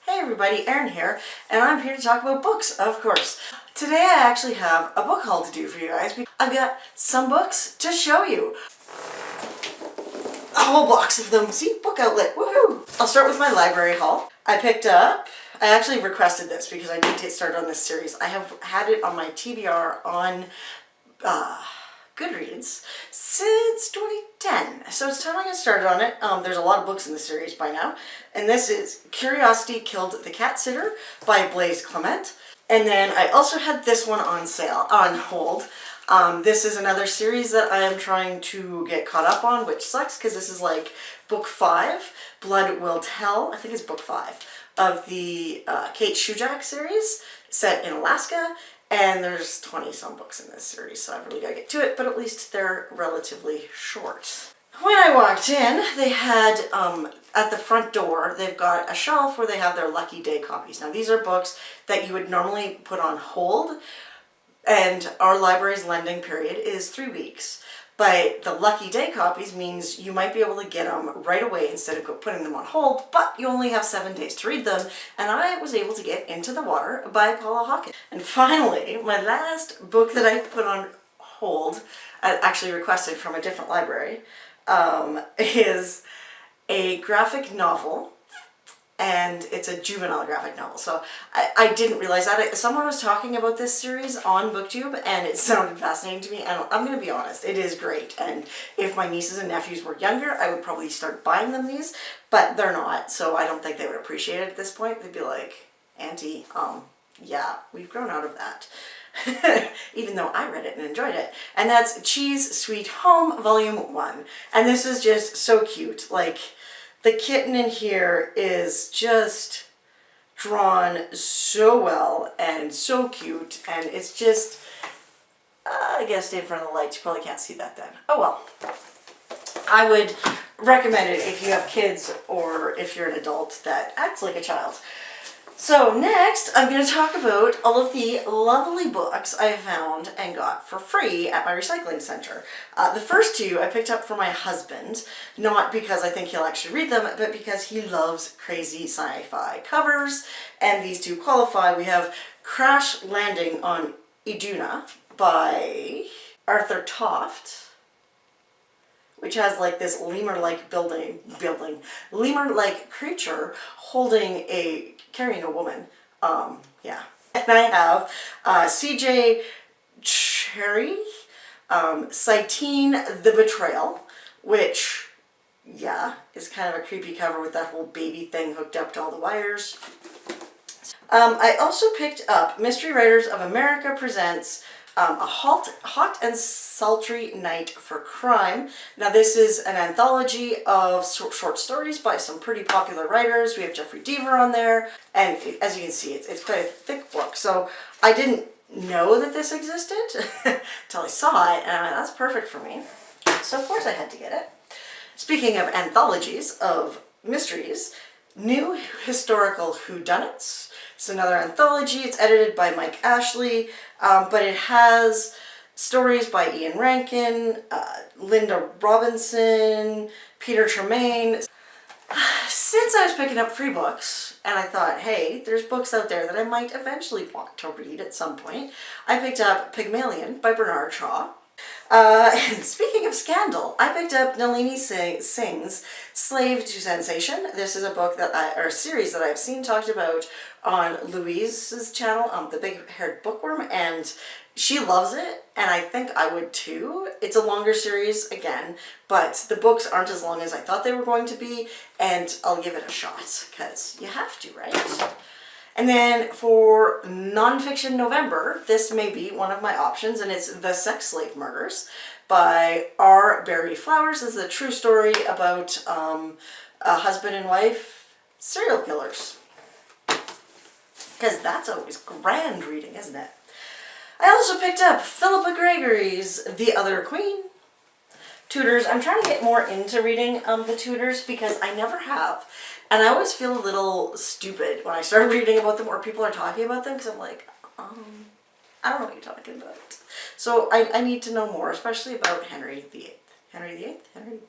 Hey everybody, Erin here, and I'm here to talk about books, of course. Today I actually have a book haul to do for you guys. I've got some books to show you. A whole box of them. See? Book outlet. Woohoo! I'll start with my library haul. I actually requested this because I need to get started on this series. I have had it on my TBR on Goodreads since 2010, so it's time I get started on it. There's a lot of books in the series by now, and this is Curiosity Killed the Cat Sitter by Blaise Clement. And then I also had this one on sale, on hold. This is another series that I am trying to get caught up on, which sucks because this is like book 5, Blood Will Tell, I think it's book 5, of the Kate Shujak series set in Alaska. And there's 20-some books in this series, so I've really got to get to it, but at least they're relatively short. When I walked in, they had, at the front door, they've got a shelf where they have their Lucky Day copies. Now, these are books that you would normally put on hold, and our library's lending period is 3 weeks. But the Lucky Day copies means you might be able to get them right away instead of putting them on hold, but you only have 7 days to read them, and I was able to get Into the Water by Paula Hawkins. And finally, my last book that I put on hold, actually requested from a different library, is a graphic novel. And it's a juvenile graphic novel. So I didn't realize that. Someone was talking about this series on BookTube and it sounded fascinating to me. And I'm going to be honest, it is great. And if my nieces and nephews were younger, I would probably start buying them these. But they're not, so I don't think they would appreciate it at this point. They'd be like, Auntie, yeah, we've grown out of that. Even though I read it and enjoyed it. And that's Cheese Sweet Home Volume 1. And this is just so cute. Like, the kitten in here is just drawn so well and so cute, and it's just, I guess stay in front of the lights, you probably can't see that then. Oh well. I would recommend it if you have kids or if you're an adult that acts like a child. So next, I'm going to talk about all of the lovely books I found and got for free at my recycling center. The first two I picked up for my husband, not because I think he'll actually read them, but because he loves crazy sci-fi covers, and these two qualify. We have Crash Landing on Iduna by Arthur Toft, which has like this lemur-like lemur-like creature carrying a woman. Yeah. And I have C.J. Cherry, Cytine the Betrayal, which, yeah, is kind of a creepy cover with that whole baby thing hooked up to all the wires. I also picked up Mystery Writers of America presents A Hot and Sultry Night for Crime. Now this is an anthology of short stories by some pretty popular writers. We have Jeffrey Deaver on there, and as you can see, it's quite a thick book. So I didn't know that this existed until I saw it, and I went, that's perfect for me. So of course I had to get it. Speaking of anthologies of mysteries, New Historical Whodunits. It's another anthology. It's edited by Mike Ashley, but it has stories by Ian Rankin, Linda Robinson, Peter Tremaine. Since I was picking up free books, and I thought, hey, there's books out there that I might eventually want to read at some point, I picked up Pygmalion by Bernard Shaw. And speaking of scandal, I picked up Nalini Singh's Slave to Sensation. This is a book or a series that I've seen talked about on Louise's channel, the Big Haired Bookworm, and she loves it, and I think I would too. It's a longer series again, but the books aren't as long as I thought they were going to be, and I'll give it a shot, because you have to, right? And then for nonfiction November, this may be one of my options, and it's The Sex Slave Murders by R. Barry Flowers. This is a true story about a husband and wife serial killers. Because that's always grand reading, isn't it? I also picked up Philippa Gregory's The Other Queen. Tudors. I'm trying to get more into reading the Tudors because I never have. And I always feel a little stupid when I start reading about them or people are talking about them because I'm like, I don't know what you're talking about. So I need to know more, especially about Henry VIII. Henry VIII?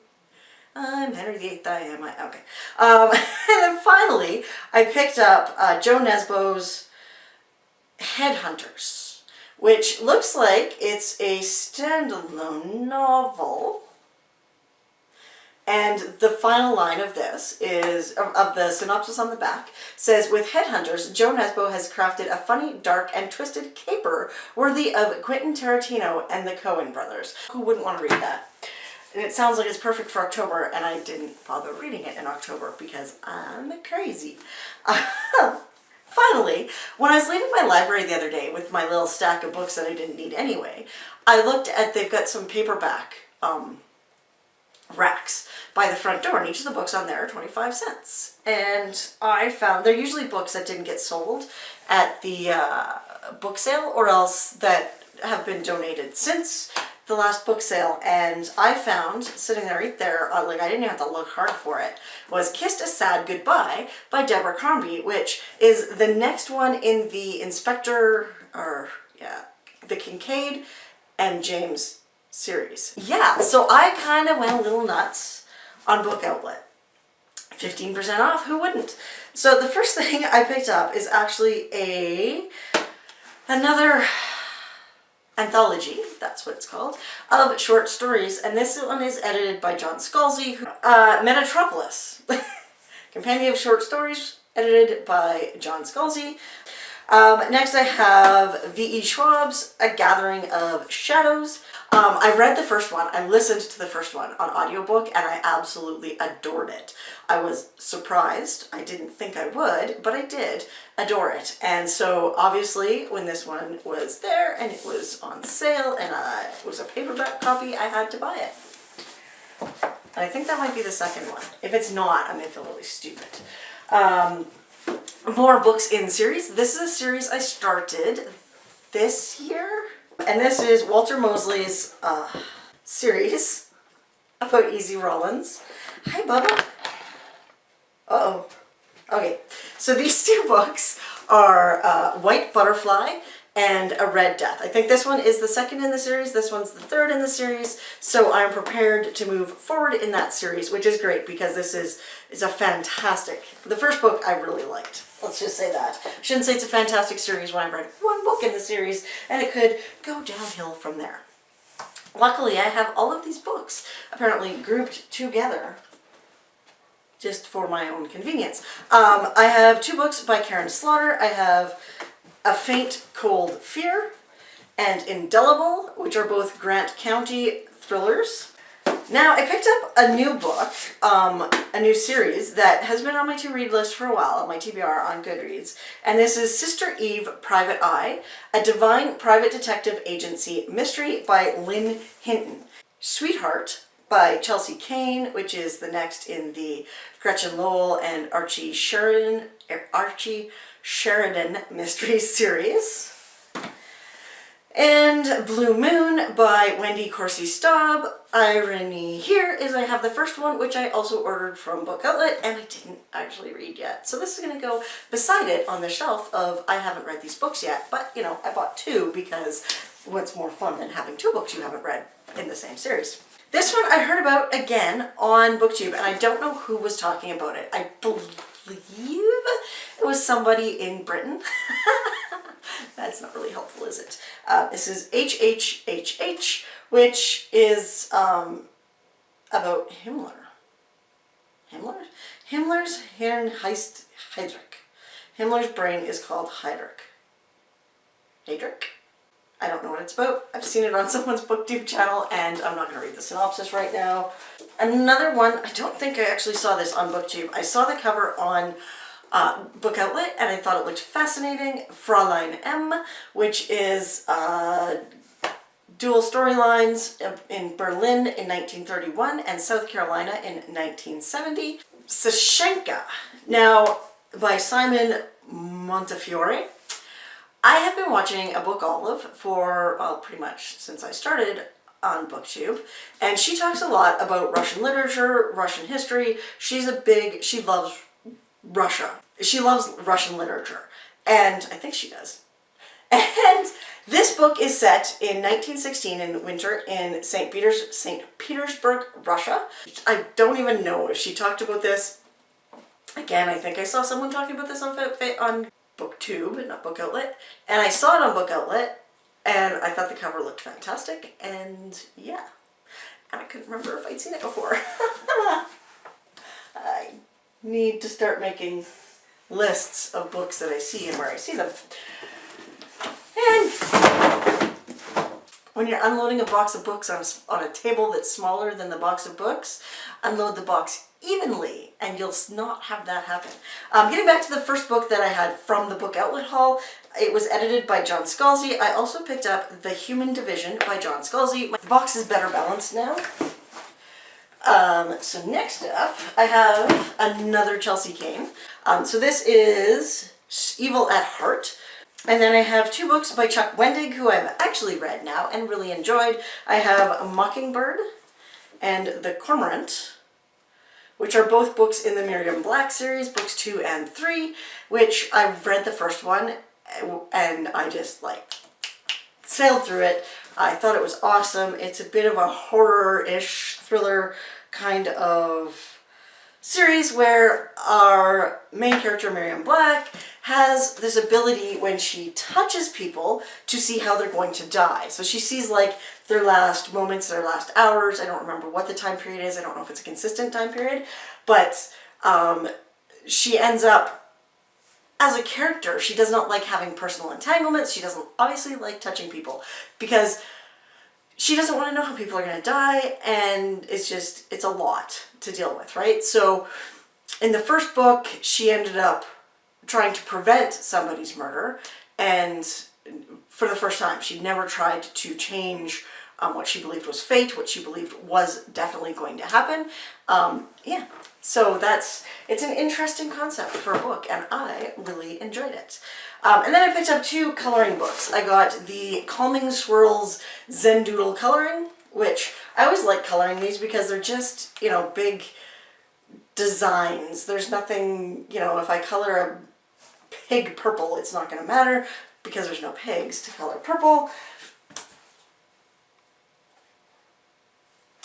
I'm Henry VIII, I am. Okay. And then finally, I picked up Joe Nesbo's Headhunters, which looks like it's a standalone novel. And the final line of this is, of the synopsis on the back, says, with Headhunters, Joe Nesbo has crafted a funny, dark, and twisted caper worthy of Quentin Tarantino and the Coen brothers. Who wouldn't want to read that? And it sounds like it's perfect for October, and I didn't bother reading it in October because I'm crazy. Finally, when I was leaving my library the other day with my little stack of books that I didn't need anyway, I looked at, they've got some paperback racks by the front door, and each of the books on there are 25 cents. And I found they're usually books that didn't get sold at the book sale, or else that have been donated since the last book sale. And I found, sitting there right there, like I didn't even have to look hard for it, was Kissed a Sad Goodbye by Deborah Crombie, which is the next one in the the Kincaid and James series. Yeah, so I kind of went a little nuts on Book Outlet. 15% off, who wouldn't? So the first thing I picked up is actually another anthology, that's what it's called, of short stories, and this one is edited by John Scalzi. Metatropolis, Compendium of Short Stories, edited by John Scalzi. Next I have V.E. Schwab's A Gathering of Shadows. I read the first one, I listened to the first one on audiobook, and I absolutely adored it. I was surprised, I didn't think I would, but I did adore it. And so obviously when this one was there and it was on sale and it was a paperback copy, I had to buy it. And I think that might be the second one. If it's not, I'm gonna feel really stupid. More books in series. This is a series I started this year. And this is Walter Mosley's series about Easy Rowlands. Hi, Bubba. Uh-oh. Okay, so these two books are White Butterfly and A Red Death. I think this one is the second in the series, this one's the third in the series, so I'm prepared to move forward in that series, which is great because this is a fantastic, the first book I really liked. Let's just say that. I shouldn't say it's a fantastic series when I've read one book in the series, and it could go downhill from there. Luckily, I have all of these books apparently grouped together just for my own convenience. I have two books by Karen Slaughter. I have A Faint Cold Fear and Indelible, which are both Grant County thrillers. Now, I picked up a new book, a new series that has been on my to-read list for a while, on my TBR on Goodreads, and this is Sister Eve, Private Eye, a Divine Private Detective Agency mystery by Lynn Hinton. Sweetheart by Chelsea Kane, which is the next in the Gretchen Lowell and Archie Sheridan mystery series. And Blue Moon by Wendy Corsi Staub. Irony here is I have the first one, which I also ordered from Book Outlet, and I didn't actually read yet. So this is going to go beside it on the shelf of I haven't read these books yet, but you know, I bought two because what's more fun than having two books you haven't read in the same series. This one I heard about again on BookTube, and I don't know who was talking about it. I believe it was somebody in Britain. That's not really helpful, is it? This is HHHH, which is about Himmler. Himmler's Hirnheist Heydrich. Himmler's brain is called Heydrich. I don't know what it's about. I've seen it on someone's BookTube channel, and I'm not going to read the synopsis right now. Another one, I don't think I actually saw this on BookTube. I saw the cover on Book Outlet, and I thought it looked fascinating. Fräulein M, which is dual storylines in Berlin in 1931 and South Carolina in 1970. Sashenka, now by Simon Montefiore. I have been watching A Book Olive for, well, pretty much since I started on BookTube, and she talks a lot about Russian literature, Russian history. She loves Russia. She loves Russian literature, and I think she does. And this book is set in 1916 in winter in St. Petersburg, Russia. I don't even know if she talked about this. Again, I think I saw someone talking about this on BookTube, not Book Outlet. And I saw it on Book Outlet, and I thought the cover looked fantastic, and yeah. And I couldn't remember if I'd seen it before. I need to start making lists of books that I see and where I see them. And when you're unloading a box of books on a table that's smaller than the box of books, unload the box evenly and you'll not have that happen. Getting back to the first book that I had from the Book Outlet haul, it was edited by John Scalzi. I also picked up The Human Division by John Scalzi. The box is better balanced now. So next up, I have another Chelsea Kane. So this is Evil at Heart. And then I have two books by Chuck Wendig, who I've actually read now and really enjoyed. I have Mockingbird and The Cormorant, which are both books in the Miriam Black series, books 2 and 3, which I've read the first one and I just sailed through it. I thought it was awesome. It's a bit of a horror-ish thriller kind of series where our main character, Miriam Black, has this ability when she touches people to see how they're going to die. So she sees their last moments, their last hours. I don't remember what the time period is. I don't know if it's a consistent time period, but she ends up, as a character, she does not like having personal entanglements. She doesn't obviously like touching people because she doesn't want to know how people are going to die, and it's a lot to deal with, right? So in the first book, she ended up trying to prevent somebody's murder, and for the first time, she never tried to change what she believed was fate, what she believed was definitely going to happen. Yeah, so it's an interesting concept for a book, and I really enjoyed it. And then I picked up two coloring books. I got the Calming Swirls Zen Doodle Coloring, which I always like coloring these because they're just, big designs. There's nothing, if I color a pig purple, it's not going to matter because there's no pigs to color purple.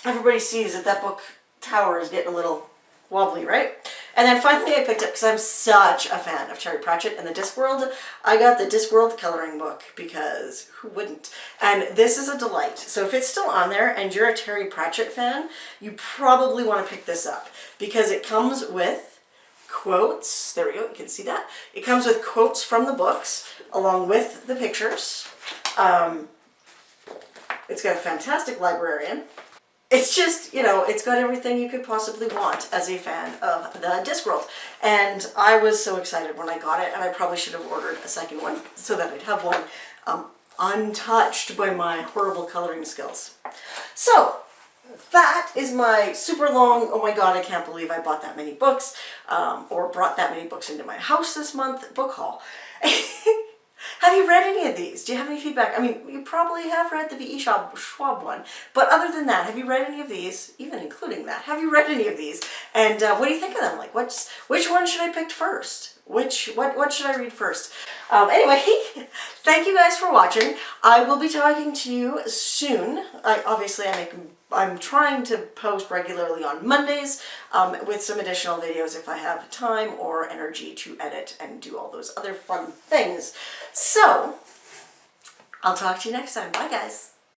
Everybody sees that book tower is getting a little wobbly, right? And then finally I picked up, because I'm such a fan of Terry Pratchett and the Discworld, I got the Discworld coloring book because who wouldn't? And this is a delight. So if it's still on there and you're a Terry Pratchett fan, you probably want to pick this up because it comes with quotes. There we go, you can see that. It comes with quotes from the books along with the pictures. It's got a fantastic librarian. It's just, it's got everything you could possibly want as a fan of the Discworld. And I was so excited when I got it, and I probably should have ordered a second one so that I'd have one untouched by my horrible coloring skills. So, that is my super long, oh my god, I can't believe I bought that many books, or brought that many books into my house this month book haul. Have you read any of these? Do you have any feedback? I mean, you probably have read the V.E. Schwab one, but other than that, have you read any of these? Even including that, have you read any of these? And what do you think of them? Which one should I pick first? What should I read first? Anyway, thank you guys for watching. I will be talking to you soon. I'm trying to post regularly on Mondays with some additional videos if I have time or energy to edit and do all those other fun things. So, I'll talk to you next time. Bye, guys.